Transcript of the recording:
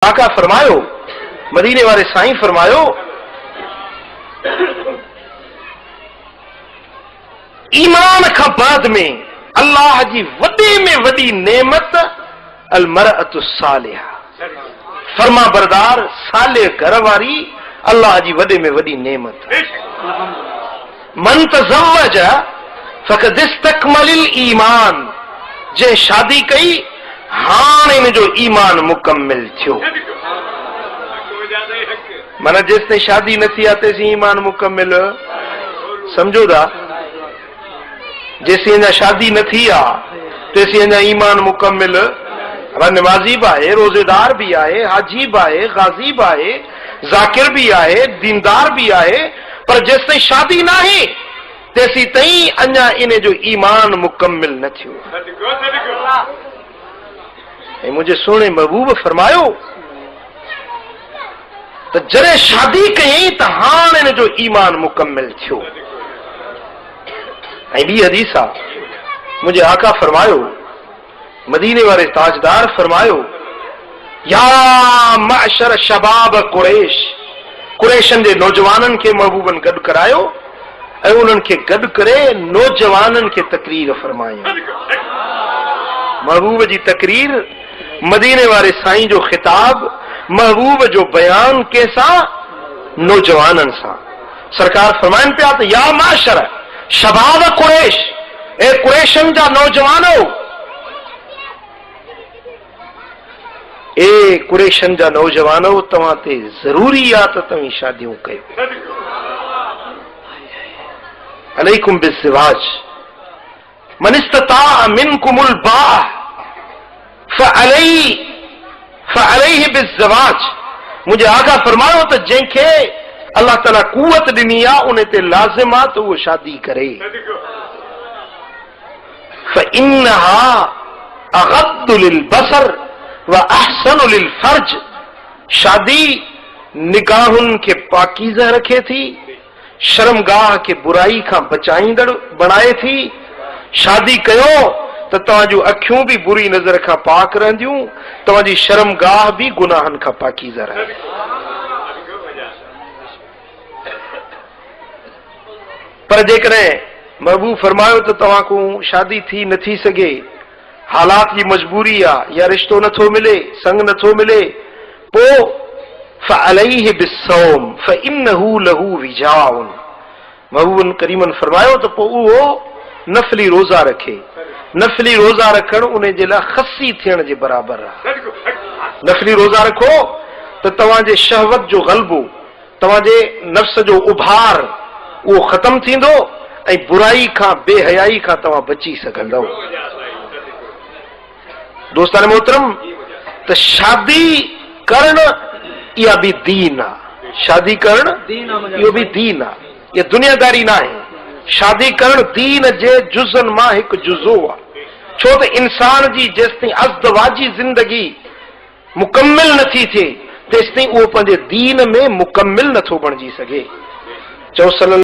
आका फरमायो, मदीने वाले साईं फरमायो, ईमान का बाद में अल्लाह जी वॾे में वॾी नेमत अल मरअतु सालिहा, फरमा बरदार साले घर वारी अल्लाह जी वॾे में वॾी नेमत। मन तज़व्वज फ़क़द इस्तकमलिल ईमान, जे शादी कई हाणे इन जो ईमान मुकम्मिल थियो। माना जेसिताईं शादी न थी आहे तेसिताईं ईमान मुकम्मिल, समझो था। जेसिताईं अञा शादी न थी आहे तेसिताईं अञा ईमान मुकम्मिल। नमाज़ी बि आहे, रोज़ेदार भी आहे, हाजी भी आहे, गाज़ी भी आहे, ज़ाकिर भी आहे, दीनदार भी आहे, पर जेसिताईं शादी न आहे तेसिताईं अञा इन जो ईमान मुकम्मिल न थियो। ऐं मुझे सोने महबूब फरमायो तो जरे शादी कयई तो हाण इन जो ईमान मुकम्मिल थियो। ऐं ॿी हदीस आहे, मुझे आका फरमायो, मदीने वाले ताजदार फरमायो, या माशर शबाब कुरैश, कुरैशन जे नौजवाननि खे महबूबन गॾु करायो ऐं उन्हनि खे गॾु करे नौजवाननि खे तकरीर फरमायो। महबूब जी तकरीर, मदीने वाले साईं जो खिताब, महबूब जो बयान कंहिंसां? नौजवाननि सां। सरकार फरमाइनि पिया त या माशर शबाब कुरैश, ए कुरैशन जा नौजवानो, ए कुरैशन जा नौजवानो, तव्हां ते ज़रूरी आहे त तव्हीं शादियूं कयो। अलैकुम बिज़्ज़िवाज, मन इस्तताअ मिनकुमुल बाअ फ़अलैहि बिज़्ज़वाज। मुझे आका फरमायो त जंहिंखे अल्लाह ताला कुवत ॾिनी आहे उन ते लाज़िम आहे त उहो शादी करे। फ़इन्नहा अग़द्दु लिलबसर व अहसनु लिलफर्ज, शादी निगाहुनि खे पाकीज़ा रखे थी, शर्मगाह खे बुराई खां बचाईंदड़ बणाए थी। शादी कयो त तव्हांजूं अखियूं भी बुरी नज़र खां पाक रहंदियूं, तव्हांजी शर्मगाह भी गुनाहनि खां पाकीज़ा रहंदी। पर जेकॾहिं महबूब फरमायो त तव्हां को शादी थी नथी सघे, हालात जी मजबूरी आहे या रिश्तो नथो मिले, संग नथो मिले, पोइ फ़अलैहि बिस्सौम फ़इन्नहु लहू विजाउन। महबूबन करीमन फरमायो त पोइ उहो नफ़ली रोज़ा रखे। नफ़ली रोज़ा रखण उन जे लाइ खसी थियण जे बराबरि आहे। नफ़ली रोज़ा रखो त तव्हांजे शहवत जो ग़ल्बो, तव्हांजे नफ़्स जो उभार उहो ख़तम थींदो ऐं बुराई खां, बेहयाई खां तव्हां बची सघंदव। दोस्तान मोहतरम, त शादी करण इहा भी दीन आहे। शादी करण इहो भी दीन आहे, इहा दुनियादारी न आहे। शादी करण दीन जे जुज़नि मां हिकु जुज़ो आहे। छो त इंसान जी जेसिताईं अज़दवाजी ज़िंदगी मुकम्मिल नथी थिए तेसिताईं उहो पंहिंजे दीन में मुकम्मिल नथो बणिजी सघे। चओ सल्लल्लाहु